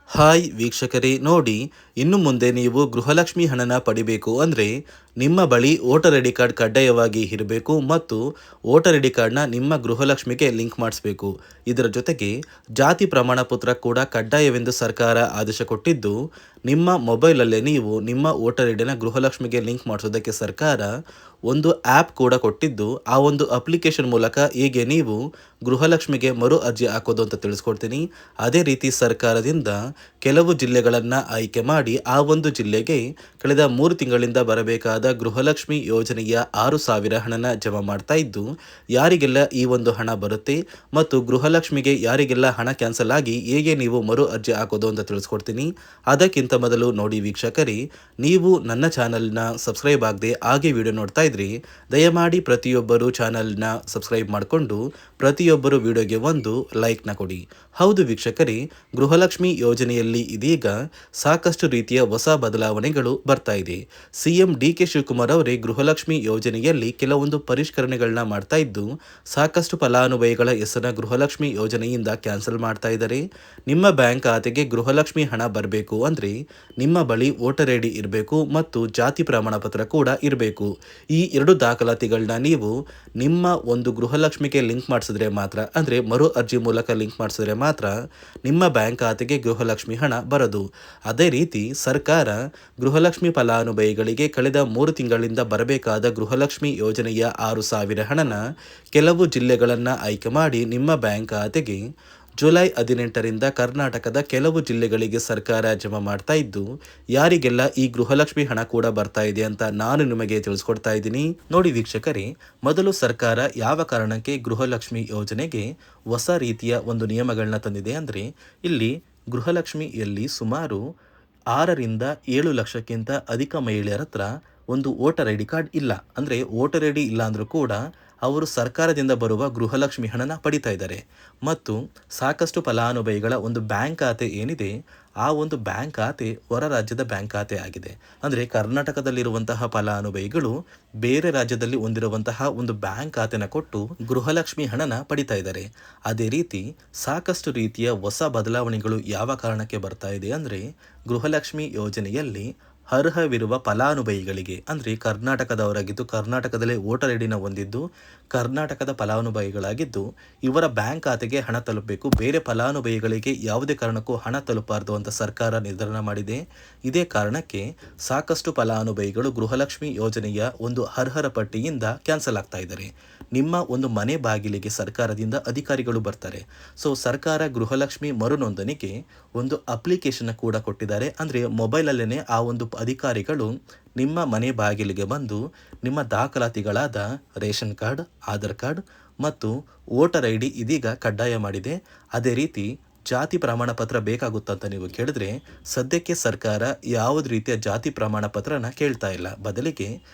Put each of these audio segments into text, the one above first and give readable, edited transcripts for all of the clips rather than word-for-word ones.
Hi ವೀಕ್ಷಕರೇ, ನೋಡಿ, ಇನ್ನು ಮುಂದೆ ನೀವು ಗೃಹಲಕ್ಷ್ಮಿ ಹಣನ ಪಡಿಬೇಕು ಅಂದರೆ ನಿಮ್ಮ ಬಳಿ ವೋಟರ್ ಐ ಡಿ ಕಾರ್ಡ್ ಕಡ್ಡಾಯವಾಗಿ ಇರಬೇಕು ಮತ್ತು ವೋಟರ್ ಐ ಡಿ ಕಾರ್ಡ್ನ ನಿಮ್ಮ ಗೃಹಲಕ್ಷ್ಮಿಗೆ ಲಿಂಕ್ ಮಾಡಿಸಬೇಕು. ಇದರ ಜೊತೆಗೆ ಜಾತಿ ಪ್ರಮಾಣ ಪತ್ರ ಕೂಡ ಕಡ್ಡಾಯವೆಂದು ಸರ್ಕಾರ ಆದೇಶ ಕೊಟ್ಟಿದ್ದು, ನಿಮ್ಮ ಮೊಬೈಲಲ್ಲೇ ನೀವು ನಿಮ್ಮ ವೋಟರ್ ಐ ಡಿನ ಗೃಹಲಕ್ಷ್ಮಿಗೆ ಲಿಂಕ್ ಮಾಡಿಸೋದಕ್ಕೆ ಸರ್ಕಾರ ಒಂದು ಆ್ಯಪ್ ಕೂಡ ಕೊಟ್ಟಿದ್ದು, ಆ ಒಂದು ಅಪ್ಲಿಕೇಶನ್ ಮೂಲಕ ಹೇಗೆ ನೀವು ಗೃಹಲಕ್ಷ್ಮಿಗೆ ಮರು ಅರ್ಜಿ ಹಾಕೋದು ಅಂತ ತಿಳಿಸ್ಕೊಡ್ತೀನಿ. ಅದೇ ರೀತಿ ಸರ್ಕಾರದಿಂದ ಕೆಲವು ಜಿಲ್ಲೆಗಳನ್ನು ಆಯ್ಕೆ ಮಾಡಿ ಆ ಒಂದು ಜಿಲ್ಲೆಗೆ ಕಳೆದ 3 ತಿಂಗಳಿಂದ ಬರಬೇಕಾದ ಗೃಹಲಕ್ಷ್ಮಿ ಯೋಜನೆಯ 6,000 ಹಣನ ಜಮಾ ಮಾಡ್ತಾ ಇದ್ದು, ಯಾರಿಗೆಲ್ಲ ಈ ಒಂದು ಹಣ ಬರುತ್ತೆ ಮತ್ತು ಗೃಹಲಕ್ಷ್ಮಿಗೆ ಯಾರಿಗೆಲ್ಲ ಹಣ ಕ್ಯಾನ್ಸಲ್ ಆಗಿ ಹೇಗೆ ನೀವು ಮರು ಅರ್ಜಿ ಹಾಕೋದು ಅಂತ ತಿಳಿಸ್ಕೊಡ್ತೀನಿ. ಅದಕ್ಕಿಂತ ಮೊದಲು ನೋಡಿ ವೀಕ್ಷಕರೇ, ನೀವು ನನ್ನ ಚಾನಲ್ನ ಸಬ್ಸ್ಕ್ರೈಬ್ ಆಗದೆ ಹಾಗೆ ವಿಡಿಯೋ ನೋಡ್ತಾ ಇದ್ರಿ, ದಯಮಾಡಿ ಪ್ರತಿಯೊಬ್ಬರು ಚಾನಲ್ನ ಸಬ್ಸ್ಕ್ರೈಬ್ ಮಾಡಿಕೊಂಡು ಪ್ರತಿಯೊಬ್ಬರು ವಿಡಿಯೋಗೆ ಒಂದು ಲೈಕ್ನ ಕೊಡಿ. ಹೌದು ವೀಕ್ಷಕರೇ, ಗೃಹಲಕ್ಷ್ಮಿ ಯೋಜನೆಯಲ್ಲಿ ಇದೀಗ ಸಾಕಷ್ಟು ರೀತಿಯ ಹೊಸ ಬದಲಾವಣೆಗಳು ಬರ್ತಾ ಇದೆ. ಸಿಎಂ ಡಿ.ಕೆ. ಶಿವಕುಮಾರ್ ಅವರೇ ಗೃಹಲಕ್ಷ್ಮಿ ಯೋಜನೆಯಲ್ಲಿ ಕೆಲವೊಂದು ಪರಿಷ್ಕರಣೆಗಳನ್ನ ಮಾಡ್ತಾ ಇದ್ದು, ಸಾಕಷ್ಟು ಫಲಾನುಭವಿಗಳ ಹೆಸರನ್ನ ಗೃಹಲಕ್ಷ್ಮಿ ಯೋಜನೆಯಿಂದ ಕ್ಯಾನ್ಸಲ್ ಮಾಡ್ತಾ ಇದ್ದಾರೆ. ನಿಮ್ಮ ಬ್ಯಾಂಕ್ ಖಾತೆಗೆ ಗೃಹಲಕ್ಷ್ಮಿ ಹಣ ಬರಬೇಕು ಅಂದರೆ ನಿಮ್ಮ ಬಳಿ ವೋಟರ್ ಐ ಡಿ ಇರಬೇಕು ಮತ್ತು ಜಾತಿ ಪ್ರಮಾಣ ಪತ್ರ ಕೂಡ ಇರಬೇಕು. ಈ 2 ದಾಖಲಾತಿಗಳನ್ನ ನೀವು ನಿಮ್ಮ ಒಂದು ಗೃಹಲಕ್ಷ್ಮಿಗೆ ಲಿಂಕ್ ಮಾಡಿಸಿದ್ರೆ ಮಾತ್ರ, ಅಂದರೆ ಮರು ಅರ್ಜಿ ಮೂಲಕ ಲಿಂಕ್ ಮಾಡಿಸಿದ್ರೆ ಮಾತ್ರ ನಿಮ್ಮ ಬ್ಯಾಂಕ್ ಖಾತೆಗೆ ಗೃಹಲಕ್ಷ್ಮಿ ಹಣ ಬರೋದು. ಅದೇ ರೀತಿ ಸರ್ಕಾರ ಗೃಹಲಕ್ಷ್ಮಿ ಫಲಾನುಭವಿಗಳಿಗೆ ಕಳೆದ 3 ತಿಂಗಳಿಂದ ಬರಬೇಕಾದ ಗೃಹಲಕ್ಷ್ಮಿ ಯೋಜನೆಯ 6,000 ಹಣನ ಕೆಲವು ಜಿಲ್ಲೆಗಳನ್ನು ಆಯ್ಕೆ ಮಾಡಿ ನಿಮ್ಮ ಬ್ಯಾಂಕ್ ಖಾತೆಗೆ ಜುಲೈ 18ರಿಂದ ಕರ್ನಾಟಕದ ಕೆಲವು ಜಿಲ್ಲೆಗಳಿಗೆ ಸರ್ಕಾರ ಜಮಾ ಮಾಡ್ತಾ ಇದ್ದು, ಯಾರಿಗೆಲ್ಲ ಈ ಗೃಹಲಕ್ಷ್ಮಿ ಹಣ ಕೂಡ ಬರ್ತಾ ಇದೆ ಅಂತ ನಾನು ನಿಮಗೆ ತಿಳಿಸ್ಕೊಡ್ತಾ ಇದ್ದೀನಿ. ನೋಡಿ ವೀಕ್ಷಕರೇ, ಮೊದಲು ಸರ್ಕಾರ ಯಾವ ಕಾರಣಕ್ಕೆ ಗೃಹಲಕ್ಷ್ಮಿ ಯೋಜನೆಗೆ ಹೊಸ ರೀತಿಯ ಒಂದು ನಿಯಮಗಳನ್ನ ತಂದಿದೆ ಅಂದರೆ, ಇಲ್ಲಿ ಗೃಹಲಕ್ಷ್ಮಿಯಲ್ಲಿ ಸುಮಾರು 6ರಿಂದ 7 ಲಕ್ಷಕ್ಕಿಂತ ಅಧಿಕ ಮಹಿಳೆಯರ ಹತ್ರ ಒಂದು ವೋಟರ್ ಐ ಡಿ ಕಾರ್ಡ್ ಇಲ್ಲ. ಅಂದರೆ ವೋಟರ್ ಐ ಡಿ ಇಲ್ಲ ಅಂದರೂ ಕೂಡ ಅವರು ಸರ್ಕಾರದಿಂದ ಬರುವ ಗೃಹಲಕ್ಷ್ಮಿ ಹಣನ ಪಡಿತಾ ಇದ್ದಾರೆ. ಮತ್ತು ಸಾಕಷ್ಟು ಫಲಾನುಭವಿಗಳ ಒಂದು ಬ್ಯಾಂಕ್ ಖಾತೆ ಏನಿದೆ, ಆ ಒಂದು ಬ್ಯಾಂಕ್ ಖಾತೆ ಹೊರ ರಾಜ್ಯದ ಬ್ಯಾಂಕ್ ಖಾತೆ ಆಗಿದೆ. ಅಂದರೆ ಕರ್ನಾಟಕದಲ್ಲಿರುವಂತಹ ಫಲಾನುಭವಿಗಳು ಬೇರೆ ರಾಜ್ಯದಲ್ಲಿ ಹೊಂದಿರುವಂತಹ ಒಂದು ಬ್ಯಾಂಕ್ ಖಾತೆನ ಕೊಟ್ಟು ಗೃಹಲಕ್ಷ್ಮಿ ಹಣನ ಪಡಿತಾ ಇದ್ದಾರೆ. ಅದೇ ರೀತಿ ಸಾಕಷ್ಟು ರೀತಿಯ ಹೊಸ ಬದಲಾವಣೆಗಳು ಯಾವ ಕಾರಣಕ್ಕೆ ಬರ್ತಾ ಇದೆ ಅಂದರೆ, ಗೃಹಲಕ್ಷ್ಮಿ ಯೋಜನೆಯಲ್ಲಿ ಅರ್ಹವಿರುವ ಫಲಾನುಭವಿಗಳಿಗೆ, ಅಂದರೆ ಕರ್ನಾಟಕದವರಾಗಿದ್ದು ಕರ್ನಾಟಕದಲ್ಲೇ ವೋಟರ್ ಐ ಡಿನ ಹೊಂದಿದ್ದು ಕರ್ನಾಟಕದ ಫಲಾನುಭವಿಗಳಾಗಿದ್ದು ಇವರ ಬ್ಯಾಂಕ್ ಖಾತೆಗೆ ಹಣ ತಲುಪಬೇಕು, ಬೇರೆ ಫಲಾನುಭವಿಗಳಿಗೆ ಯಾವುದೇ ಕಾರಣಕ್ಕೂ ಹಣ ತಲುಪಬಾರದು ಅಂತ ಸರ್ಕಾರ ನಿರ್ಧಾರ ಮಾಡಿದೆ. ಇದೇ ಕಾರಣಕ್ಕೆ ಸಾಕಷ್ಟು ಫಲಾನುಭವಿಗಳು ಗೃಹಲಕ್ಷ್ಮಿ ಯೋಜನೆಯ ಒಂದು ಅರ್ಹರ ಪಟ್ಟಿಯಿಂದ ಕ್ಯಾನ್ಸಲ್ ಆಗ್ತಾ ಇದ್ದಾರೆ. ನಿಮ್ಮ ಒಂದು ಮನೆ ಬಾಗಿಲಿಗೆ ಸರ್ಕಾರದಿಂದ ಅಧಿಕಾರಿಗಳು ಬರ್ತಾರೆ. ಸೊ ಸರ್ಕಾರ ಗೃಹಲಕ್ಷ್ಮಿ ಮರು ನೋಂದಣಿಗೆ ಒಂದು ಅಪ್ಲಿಕೇಶನ್ ಕೂಡ ಕೊಟ್ಟಿದ್ದಾರೆ. ಅಂದರೆ ಮೊಬೈಲಲ್ಲೇ ಆ ಒಂದು ಅಧಿಕಾರಿಗಳು ನಿಮ್ಮ ಮನೆ ಬಾಗಿಲಿಗೆ ಬಂದು ನಿಮ್ಮ ದಾಖಲಾತಿಗಳಾದ ರೇಷನ್ ಕಾರ್ಡ್, ಆಧಾರ್ ಕಾರ್ಡ್ ಮತ್ತು ವೋಟರ್ ಐ ಡಿ ಇದೀಗ ಕಡ್ಡಾಯ ಮಾಡಿದೆ. ಅದೇ ರೀತಿ ಜಾತಿ ಪ್ರಮಾಣ ಪತ್ರ ಬೇಕಾಗುತ್ತಂತ ನೀವು ಕೇಳಿದ್ರೆ, ಸದ್ಯಕ್ಕೆ ಸರ್ಕಾರ ಯಾವುದೇ ರೀತಿಯ ಜಾತಿ ಪ್ರಮಾಣ ಪತ್ರನ ಕೇಳ್ತಾ ಇಲ್ಲ. ಬದಲಿಗೆ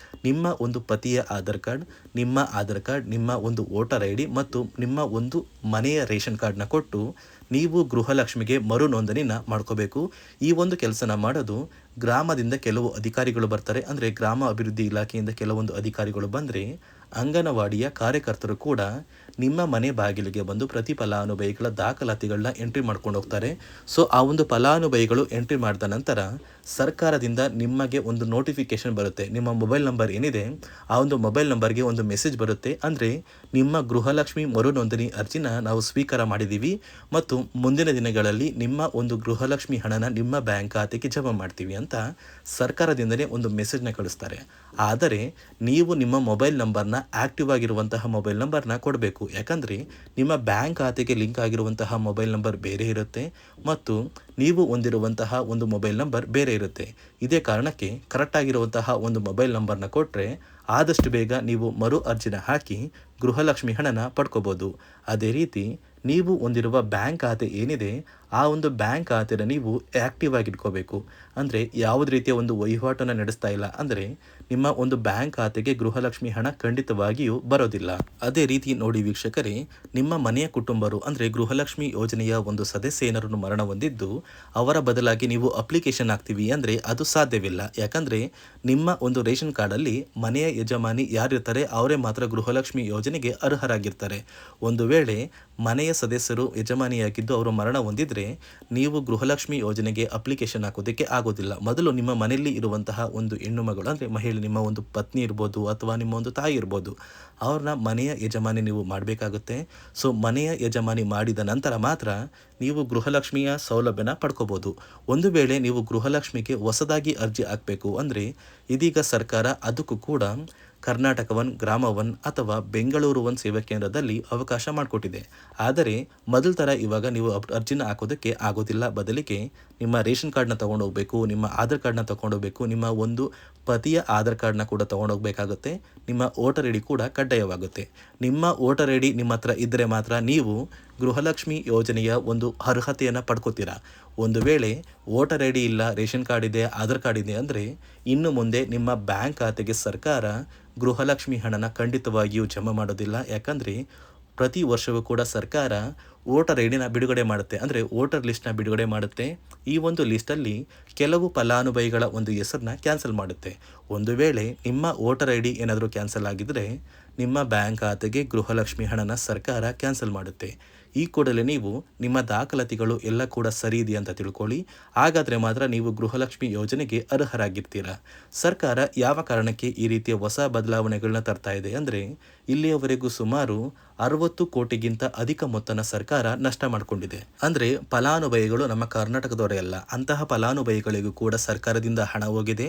ನಿಮ್ಮ ಒಂದು ಪತಿಯ ಆಧಾರ್ ಕಾರ್ಡ್, ನಿಮ್ಮ ಒಂದು ವೋಟರ್ ಐ ಡಿ ಮತ್ತು ನಿಮ್ಮ ಒಂದು ಮನೆಯ ರೇಷನ್ ಕಾರ್ಡ್ನ ಕೊಟ್ಟು ನೀವು ಗೃಹಲಕ್ಷ್ಮಿಗೆ ಮರು ನೋಂದಣಿನ ಮಾಡ್ಕೋಬೇಕು. ಈ ಒಂದು ಕೆಲಸನ ಮಾಡೋದು ಗ್ರಾಮದಿಂದ ಕೆಲವು ಅಧಿಕಾರಿಗಳು ಬರ್ತಾರೆ. ಅಂದರೆ ಗ್ರಾಮ ಅಭಿವೃದ್ಧಿ ಇಲಾಖೆಯಿಂದ ಕೆಲವೊಂದು ಅಧಿಕಾರಿಗಳು ಬಂದರೆ, ಅಂಗನವಾಡಿಯ ಕಾರ್ಯಕರ್ತರು ಕೂಡ ನಿಮ್ಮ ಮನೆ ಬಾಗಿಲಿಗೆ ಬಂದು ಪ್ರತಿ ಫಲಾನುಭವಿಗಳ ದಾಖಲಾತಿಗಳನ್ನ ಎಂಟ್ರಿ ಮಾಡ್ಕೊಂಡು ಹೋಗ್ತಾರೆ. ಸೊ ಆ ಒಂದು ಫಲಾನುಭವಿಗಳು ಎಂಟ್ರಿ ಮಾಡಿದ ನಂತರ ಸರ್ಕಾರದಿಂದ ನಿಮಗೆ ಒಂದು ನೋಟಿಫಿಕೇಶನ್ ಬರುತ್ತೆ. ನಿಮ್ಮ ಮೊಬೈಲ್ ನಂಬರ್ ಏನಿದೆ ಆ ಒಂದು ಮೊಬೈಲ್ ನಂಬರ್ಗೆ ಒಂದು ಮೆಸೇಜ್ ಬರುತ್ತೆ. ಅಂದರೆ ನಿಮ್ಮ ಗೃಹಲಕ್ಷ್ಮಿ ಮರು ನೋಂದಣಿ ಅರ್ಜಿನ ನಾವು ಸ್ವೀಕಾರ ಮಾಡಿದ್ದೀವಿ ಮತ್ತು ಮುಂದಿನ ದಿನಗಳಲ್ಲಿ ನಿಮ್ಮ ಒಂದು ಗೃಹಲಕ್ಷ್ಮಿ ಹಣನ ನಿಮ್ಮ ಬ್ಯಾಂಕ್ ಖಾತೆಗೆ ಜಮಾ ಮಾಡ್ತೀವಿ ಅಂತ ಸರ್ಕಾರದಿಂದಲೇ ಒಂದು ಮೆಸೇಜ್ನ ಕಳಿಸ್ತಾರೆ. ಆದರೆ ನೀವು ನಿಮ್ಮ ಮೊಬೈಲ್ ನಂಬರ್ನ ಆಕ್ಟಿವ್ ಆಗಿರುವಂತಹ ಮೊಬೈಲ್ ನಂಬರ್ನ ಕೊಡಬೇಕು. ಯಾಕಂದರೆ ನಿಮ್ಮ ಬ್ಯಾಂಕ್ ಖಾತೆಗೆ ಲಿಂಕ್ ಆಗಿರುವಂತಹ ಮೊಬೈಲ್ ನಂಬರ್ ಬೇರೆ ಇರುತ್ತೆ ಮತ್ತು ನೀವು ಹೊಂದಿರುವಂತಹ ಒಂದು ಮೊಬೈಲ್ ನಂಬರ್ ಬೇರೆ ಇರುತ್ತೆ. ಇದೇ ಕಾರಣಕ್ಕೆ ಕರೆಕ್ಟ್ ಆಗಿರುವಂತಹ ಒಂದು ಮೊಬೈಲ್ ನಂಬರ್ನ ಕೊಟ್ಟರೆ ಆದಷ್ಟು ಬೇಗ ನೀವು ಮರು ಅರ್ಜಿನ ಹಾಕಿ ಗೃಹಲಕ್ಷ್ಮಿ ಹಣನ ಪಡ್ಕೋಬೋದು. ಅದೇ ರೀತಿ ನೀವು ಹೊಂದಿರುವ ಬ್ಯಾಂಕ್ ಖಾತೆ ಏನಿದೆ ಆ ಒಂದು ಬ್ಯಾಂಕ್ ಖಾತೆನ ನೀವು ಆ್ಯಕ್ಟಿವ್ ಆಗಿ ಇಟ್ಕೋಬೇಕು. ಅಂದರೆ ಯಾವುದೇ ರೀತಿಯ ಒಂದು ವಹಿವಾಟನ್ನು ನಡೆಸ್ತಾ ಇಲ್ಲ ಅಂದರೆ ನಿಮ್ಮ ಒಂದು ಬ್ಯಾಂಕ್ ಖಾತೆಗೆ ಗೃಹಲಕ್ಷ್ಮಿ ಹಣ ಖಂಡಿತವಾಗಿಯೂ ಬರೋದಿಲ್ಲ. ಅದೇ ರೀತಿ ನೋಡಿ ವೀಕ್ಷಕರೇ, ನಿಮ್ಮ ಮನೆಯ ಕುಟುಂಬರು ಅಂದರೆ ಗೃಹಲಕ್ಷ್ಮಿ ಯೋಜನೆಯ ಒಂದು ಸದಸ್ಯ ಏನಾರನ್ನು ಮರಣ ಹೊಂದಿದ್ದು ಅವರ ಬದಲಾಗಿ ನೀವು ಅಪ್ಲಿಕೇಶನ್ ಹಾಕ್ತೀವಿ ಅಂದರೆ ಅದು ಸಾಧ್ಯವಿಲ್ಲ. ಯಾಕಂದರೆ ನಿಮ್ಮ ಒಂದು ರೇಷನ್ ಕಾರ್ಡಲ್ಲಿ ಮನೆಯ ಯಜಮಾನಿ ಯಾರಿರ್ತಾರೆ ಅವರೇ ಮಾತ್ರ ಗೃಹಲಕ್ಷ್ಮಿ ಯೋಜನೆಗೆ ಅರ್ಹರಾಗಿರ್ತಾರೆ. ಒಂದು ವೇಳೆ ಮನೆಯ ಸದಸ್ಯರು ಯಜಮಾನಿಯಾಗಿದ್ದು ಅವರು ಮರಣ ಹೊಂದಿದ್ರೆ ಅಂದರೆ ನೀವು ಗೃಹಲಕ್ಷ್ಮಿ ಯೋಜನೆಗೆ ಅಪ್ಲಿಕೇಶನ್ ಹಾಕೋದಕ್ಕೆ ಆಗೋದಿಲ್ಲ. ಮೊದಲು ನಿಮ್ಮ ಮನೆಯಲ್ಲಿ ಇರುವಂತಹ ಒಂದು ಹೆಣ್ಣು ಮಗಳು ಅಂದರೆ ಮಹಿಳೆ, ನಿಮ್ಮ ಒಂದು ಪತ್ನಿ ಇರ್ಬೋದು ಅಥವಾ ನಿಮ್ಮ ಒಂದು ತಾಯಿ ಇರ್ಬೋದು, ಅವ್ರನ್ನ ಮನೆಯ ಯಜಮಾನಿ ನೀವು ಮಾಡಬೇಕಾಗುತ್ತೆ. ಸೊ ಮನೆಯ ಯಜಮಾನಿ ಮಾಡಿದ ನಂತರ ಮಾತ್ರ ನೀವು ಗೃಹಲಕ್ಷ್ಮಿಯ ಸೌಲಭ್ಯನ ಪಡ್ಕೋಬೋದು. ಒಂದು ವೇಳೆ ನೀವು ಗೃಹಲಕ್ಷ್ಮಿಗೆ ಹೊಸದಾಗಿ ಅರ್ಜಿ ಹಾಕಬೇಕು ಅಂದರೆ ಇದೀಗ ಸರ್ಕಾರ ಅದಕ್ಕೂ ಕೂಡ ಕರ್ನಾಟಕ ಒನ್, ಗ್ರಾಮ ಒನ್ ಅಥವಾ ಬೆಂಗಳೂರು ಒನ್ ಸೇವಾ ಕೇಂದ್ರದಲ್ಲಿ ಅವಕಾಶ ಮಾಡಿಕೊಟ್ಟಿದೆ. ಆದರೆ ಮೊದಲ ಥರ ಇವಾಗ ನೀವು ಅರ್ಜಿನ ಹಾಕೋದಕ್ಕೆ ಆಗೋದಿಲ್ಲ. ಬದಲಿಗೆ ನಿಮ್ಮ ರೇಷನ್ ಕಾರ್ಡ್ನ ತೊಗೊಂಡೋಗ್ಬೇಕು, ನಿಮ್ಮ ಆಧಾರ್ ಕಾರ್ಡ್ನ ತೊಗೊಂಡೋಗ್ಬೇಕು, ನಿಮ್ಮ ಒಂದು ಪತಿಯ ಆಧಾರ್ ಕಾರ್ಡ್ನ ಕೂಡ ತೊಗೊಂಡೋಗ್ಬೇಕಾಗುತ್ತೆ. ನಿಮ್ಮ ವೋಟರ್ ಐ ಡಿ ಕೂಡ ಕಡ್ಡಾಯವಾಗುತ್ತೆ. ನಿಮ್ಮ ವೋಟರ್ ಐ ಡಿ ನಿಮ್ಮ ಹತ್ರ ಇದ್ದರೆ ಮಾತ್ರ ನೀವು ಗೃಹಲಕ್ಷ್ಮಿ ಯೋಜನೆಯ ಒಂದು ಅರ್ಹತೆಯನ್ನು ಪಡ್ಕೋತೀರಾ. ಒಂದು ವೇಳೆ ವೋಟರ್ ಐ ಡಿ ಇಲ್ಲ, ರೇಷನ್ ಕಾರ್ಡ್ ಇದೆ, ಆಧಾರ್ ಕಾರ್ಡ್ ಇದೆ ಅಂದರೆ ಇನ್ನು ಮುಂದೆ ನಿಮ್ಮ ಬ್ಯಾಂಕ್ ಖಾತೆಗೆ ಸರ್ಕಾರ ಗೃಹಲಕ್ಷ್ಮಿ ಹಣನ ಖಂಡಿತವಾಗಿಯೂ ಜಮಾ ಮಾಡೋದಿಲ್ಲ. ಯಾಕಂದರೆ ಪ್ರತಿ ವರ್ಷವೂ ಕೂಡ ಸರ್ಕಾರ ವೋಟರ್ ಐ ಡಿನ ಬಿಡುಗಡೆ ಮಾಡುತ್ತೆ, ಅಂದರೆ ವೋಟರ್ ಲಿಸ್ಟ್ನ ಬಿಡುಗಡೆ ಮಾಡುತ್ತೆ. ಈ ಒಂದು ಲಿಸ್ಟಲ್ಲಿ ಕೆಲವು ಫಲಾನುಭವಿಗಳ ಒಂದು ಹೆಸರನ್ನ ಕ್ಯಾನ್ಸಲ್ ಮಾಡುತ್ತೆ. ಒಂದು ವೇಳೆ ನಿಮ್ಮ ವೋಟರ್ ಐ ಡಿ ಏನಾದರೂ ಕ್ಯಾನ್ಸಲ್ ಆಗಿದ್ದರೆ ನಿಮ್ಮ ಬ್ಯಾಂಕ್ ಖಾತೆಗೆ ಗೃಹಲಕ್ಷ್ಮಿ ಹಣನ ಸರ್ಕಾರ ಕ್ಯಾನ್ಸಲ್ ಮಾಡುತ್ತೆ. ಈ ಕೂಡಲೇ ನೀವು ನಿಮ್ಮ ದಾಖಲಾತಿಗಳು ಎಲ್ಲ ಕೂಡ ಸರಿ ಇದೆ ಅಂತ ತಿಳ್ಕೊಳ್ಳಿ. ಹಾಗಾದರೆ ಮಾತ್ರ ನೀವು ಗೃಹಲಕ್ಷ್ಮಿ ಯೋಜನೆಗೆ ಅರ್ಹರಾಗಿರ್ತೀರ. ಸರ್ಕಾರ ಯಾವ ಕಾರಣಕ್ಕೆ ಈ ರೀತಿಯ ಹೊಸ ಬದಲಾವಣೆಗಳನ್ನ ತರ್ತಾ ಇದೆ ಅಂದರೆ ಇಲ್ಲಿಯವರೆಗೂ ಸುಮಾರು 60 ಕೋಟಿಗಿಂತ ಅಧಿಕ ಮೊತ್ತನ ಸರ್ಕಾರ ನಷ್ಟ ಮಾಡಿಕೊಂಡಿದೆ. ಅಂದರೆ ಫಲಾನುಭವಿಗಳು ನಮ್ಮ ಕರ್ನಾಟಕದವರೇ ಅಲ್ಲ, ಅಂತಹ ಫಲಾನುಭವಿಗಳಿಗೂ ಕೂಡ ಸರ್ಕಾರದಿಂದ ಹಣ ಹೋಗಿದೆ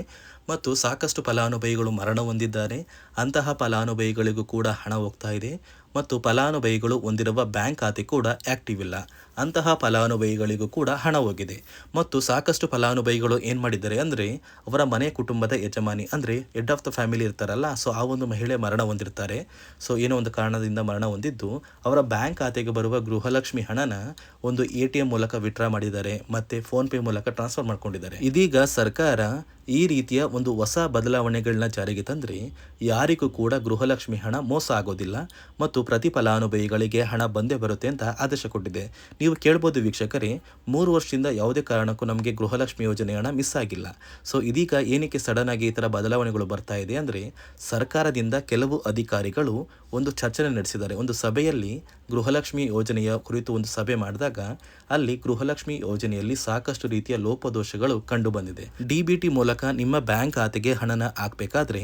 ಮತ್ತು ಸಾಕಷ್ಟು ಫಲಾನುಭವಿಗಳು ಮರಣ ಹೊಂದಿದ್ದಾರೆ. ಅಂತಹ ಫಲಾನುಭವಿಗಳಿಗೂ ಕೂಡ ಹಣ ಹೋಗ್ತಾ ಇದೆ ಮತ್ತು ಫಲಾನುಭವಿಗಳು ಹೊಂದಿರುವ ಬ್ಯಾಂಕ್ ಖಾತೆ ಕೂಡ ಆ್ಯಕ್ಟಿವ್ ಇಲ್ಲ. ಅಂತಹ ಫಲಾನುಭವಿಗಳಿಗೂ ಕೂಡ ಹಣ ಹೋಗಿದೆ ಮತ್ತು ಸಾಕಷ್ಟು ಫಲಾನುಭವಿಗಳು ಏನು ಮಾಡಿದ್ದಾರೆ ಅಂದರೆ ಅವರ ಮನೆ ಕುಟುಂಬದ ಯಜಮಾನಿ ಅಂದರೆ ಹೆಡ್ ಆಫ್ ದ ಫ್ಯಾಮಿಲಿ ಇರ್ತಾರಲ್ಲ, ಸೊ ಆ ಒಂದು ಮಹಿಳೆ ಮರಣ ಹೊಂದಿರ್ತಾರೆ. ಸೊ ಏನೋ ಒಂದು ಕಾರಣದಿಂದ ಮರಣ ಹೊಂದಿದ್ದು ಅವರ ಬ್ಯಾಂಕ್ ಖಾತೆಗೆ ಬರುವ ಗೃಹಲಕ್ಷ್ಮಿ ಹಣನ ಒಂದು ATM ಮೂಲಕ ವಿತ್ಡ್ರಾ ಮಾಡಿದ್ದಾರೆ ಮತ್ತು ಫೋನ್ಪೇ ಮೂಲಕ ಟ್ರಾನ್ಸ್ಫರ್ ಮಾಡ್ಕೊಂಡಿದ್ದಾರೆ. ಇದೀಗ ಸರ್ಕಾರ ಈ ರೀತಿಯ ಒಂದು ಹೊಸ ಬದಲಾವಣೆಗಳನ್ನ ಜಾರಿಗೆ ತಂದರೆ ಯಾರಿಗೂ ಕೂಡ ಗೃಹಲಕ್ಷ್ಮಿ ಹಣ ಮೋಸ ಆಗೋದಿಲ್ಲ ಮತ್ತು ಪ್ರತಿ ಫಲಾನುಭವಿಗಳಿಗೆ ಹಣ ಬಂದೇ ಬರುತ್ತೆ ಅಂತ ಆದೇಶ ಕೊಟ್ಟಿದೆ. ನೀವು ಕೇಳ್ಬೋದು ವೀಕ್ಷಕರೇ, 3 ವರ್ಷದಿಂದ ಯಾವುದೇ ಕಾರಣಕ್ಕೂ ನಮಗೆ ಗೃಹಲಕ್ಷ್ಮಿ ಯೋಜನೆ ಹಣ ಮಿಸ್ ಆಗಿಲ್ಲ. ಸೊ ಇದೀಗ ಏನಕ್ಕೆ ಸಡನ್ ಆಗಿ ಈ ಥರ ಬದಲಾವಣೆಗಳು ಬರ್ತಾ ಇದೆ ಅಂದರೆ ಸರ್ಕಾರದಿಂದ ಕೆಲವು ಅಧಿಕಾರಿಗಳು ಒಂದು ಚರ್ಚೆ ನಡೆಸಿದ್ದಾರೆ. ಒಂದು ಸಭೆಯಲ್ಲಿ ಗೃಹಲಕ್ಷ್ಮಿ ಯೋಜನೆಯ ಕುರಿತು ಒಂದು ಸಭೆ ಮಾಡಿದಾಗ ಅಲ್ಲಿ ಗೃಹಲಕ್ಷ್ಮಿ ಯೋಜನೆಯಲ್ಲಿ ಸಾಕಷ್ಟು ರೀತಿಯ ಲೋಪದೋಷಗಳು ಕಂಡು ಬಂದಿದೆ. DBT ಮೂಲಕ ನಿಮ್ಮ ಬ್ಯಾಂಕ್ ಖಾತೆಗೆ ಹಣನ ಹಾಕಬೇಕಾದ್ರೆ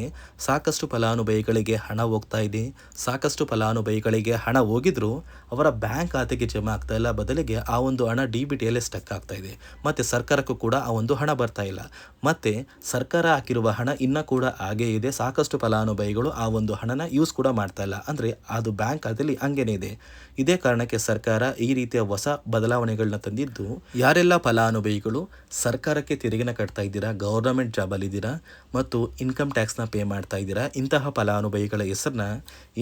ಸಾಕಷ್ಟು ಫಲಾನುಭವಿಗಳಿಗೆ ಹಣ ಹೋಗ್ತಾ ಇದೆ. ಸಾಕಷ್ಟು ಫಲಾನುಭವಿಗಳಿಗೆ ಹಣ ಹೋಗಿದ್ರು ಅವರ ಬ್ಯಾಂಕ್ ಖಾತೆಗೆ ಜಮಾ ಆಗ್ತಾ ಇಲ್ಲ, ಬದಲಿಗೆ ಆ ಒಂದು ಹಣ DBTಯಲ್ಲೇ ಸ್ಟಕ್ ಆಗ್ತಾ ಇದೆ. ಮತ್ತು ಸರ್ಕಾರಕ್ಕೂ ಕೂಡ ಆ ಒಂದು ಹಣ ಬರ್ತಾ ಇಲ್ಲ. ಮತ್ತು ಸರ್ಕಾರ ಹಾಕಿರುವ ಹಣ ಇನ್ನೂ ಕೂಡ ಹಾಗೇ ಇದೆ. ಸಾಕಷ್ಟು ಫಲಾನುಭವಿಗಳು ಆ ಒಂದು ಹಣನ ಯೂಸ್ ಕೂಡ ಮಾಡ್ತಾ ಇಲ್ಲ, ಅಂದರೆ ಅದು ಬ್ಯಾಂಕ್ ಖಾತೆಯಲ್ಲಿ ಹಂಗೇನೆ ಇದೆ. ಇದೇ ಕಾರಣಕ್ಕೆ ಸರ್ಕಾರ ಈ ರೀತಿಯ ಹೊಸ ಬದಲಾವಣೆಗಳನ್ನ ತಂದಿದ್ದು, ಯಾರೆಲ್ಲ ಫಲಾನುಭವಿಗಳು ಸರ್ಕಾರಕ್ಕೆ ತೆರಿಗೆನ ಕಟ್ತಾ ಇದ್ದೀರಾ, ಗೌರ್ನಮೆಂಟ್ ಜಾಬಲ್ಲಿದ್ದೀರಾ ಮತ್ತು ಇನ್ಕಮ್ ಟ್ಯಾಕ್ಸ್ನ ಪೇ ಮಾಡ್ತಾ ಇದ್ದೀರಾ, ಇಂತಹ ಫಲಾನುಭವಿಗಳ ಹೆಸರನ್ನ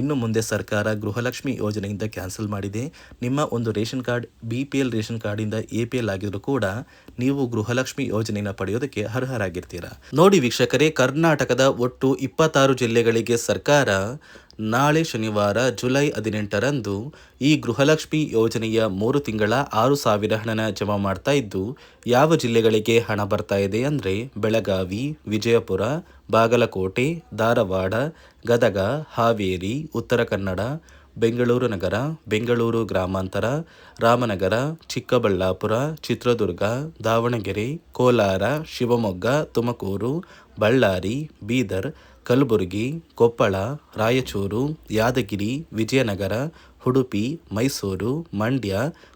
ಇನ್ನು ಮುಂದೆ ಸರ್ಕಾರ ಗೃಹಲಕ್ಷ್ಮಿ ಯೋಜನೆಯಿಂದ ಕ್ಯಾನ್ಸಲ್ ಮಾಡಿದೆ. ನಿಮ್ಮ ಒಂದು ರೇಷನ್ ಕಾರ್ಡ್ BPL ರೇಷನ್ ಕಾರ್ಡಿಂದ APL ಆಗಿದ್ರು ಕೂಡ ನೀವು ಗೃಹಲಕ್ಷ್ಮಿ ಯೋಜನೆಯನ್ನು ಪಡೆಯೋದಕ್ಕೆ ಅರ್ಹರಾಗಿರ್ತೀರಾ. ನೋಡಿ ವೀಕ್ಷಕರೇ, ಕರ್ನಾಟಕದ ಒಟ್ಟು 26 ಜಿಲ್ಲೆಗಳಿಗೆ ಸರ್ಕಾರ ನಾಳೆ ಶನಿವಾರ ಜುಲೈ 18ರಂದು ಈ ಗೃಹಲಕ್ಷ್ಮಿ ಯೋಜನೆಯ 3 ತಿಂಗಳ 6,000 ಹಣನ ಜಮಾ ಮಾಡ್ತಾ ಇದ್ದು, ಯಾವ ಜಿಲ್ಲೆಗಳಿಗೆ ಹಣ ಬರ್ತಾ ಇದೆ ಅಂದರೆ ಬೆಳಗಾವಿ, ವಿಜಯಪುರ, ಬಾಗಲಕೋಟೆ, ಧಾರವಾಡ, ಗದಗ, ಹಾವೇರಿ, ಉತ್ತರ ಕನ್ನಡ, ಬೆಂಗಳೂರು ನಗರ, ಬೆಂಗಳೂರು ಗ್ರಾಮಾಂತರ, ರಾಮನಗರ, ಚಿಕ್ಕಬಳ್ಳಾಪುರ, ಚಿತ್ರದುರ್ಗ, ದಾವಣಗೆರೆ, ಕೋಲಾರ, ಶಿವಮೊಗ್ಗ, ತುಮಕೂರು, ಬಳ್ಳಾರಿ, ಬೀದರ್, ಕಲಬುರಗಿ, ಕೊಪ್ಪಳ, ರಾಯಚೂರು, ಯಾದಗಿರಿ, ವಿಜಯನಗರ, ಉಡುಪಿ, ಮೈಸೂರು, ಮಂಡ್ಯ,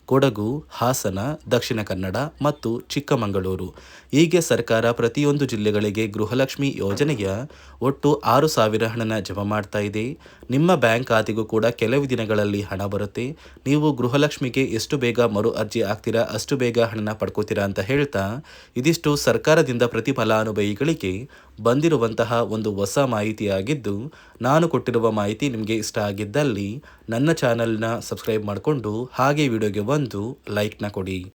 ಕೊಡಗು, ಹಾಸನ, ದಕ್ಷಿಣ ಕನ್ನಡ ಮತ್ತು ಚಿಕ್ಕಮಗಳೂರು ಹೀಗೆ ಸರ್ಕಾರ ಪ್ರತಿಯೊಂದು ಜಿಲ್ಲೆಗಳಿಗೆ ಗೃಹಲಕ್ಷ್ಮಿ ಯೋಜನೆಯ ಒಟ್ಟು 6,000 ಹಣನ ಜಮಾ ಮಾಡ್ತಾ ಇದೆ. ನಿಮ್ಮ ಬ್ಯಾಂಕ್ ಖಾತೆಗೂ ಕೂಡ ಕೆಲವು ದಿನಗಳಲ್ಲಿ ಹಣ ಬರುತ್ತೆ. ನೀವು ಗೃಹಲಕ್ಷ್ಮಿಗೆ ಎಷ್ಟು ಬೇಗ ಮರು ಅರ್ಜಿ ಹಾಕ್ತೀರಾ ಅಷ್ಟು ಬೇಗ ಹಣನ ಪಡ್ಕೋತೀರಾ ಅಂತ ಹೇಳ್ತಾ, ಇದಿಷ್ಟು ಸರ್ಕಾರದಿಂದ ಪ್ರತಿ ಫಲಾನುಭವಿಗಳಿಗೆ ಬಂದಿರುವಂತಹ ಒಂದು ಹೊಸ ಮಾಹಿತಿಯಾಗಿದ್ದು, ನಾನು ಕೊಟ್ಟಿರುವ ಮಾಹಿತಿ ನಿಮಗೆ ಇಷ್ಟ ಆಗಿದ್ದಲ್ಲಿ ನನ್ನ ಚಾನಲ್ನ ಸಬ್ಸ್ಕ್ರೈಬ್ ಮಾಡಿಕೊಂಡು ಹಾಗೆ ವಿಡಿಯೋಗೆ ಒಂದು ಲೈಕ್ನ ಕೊಡಿ.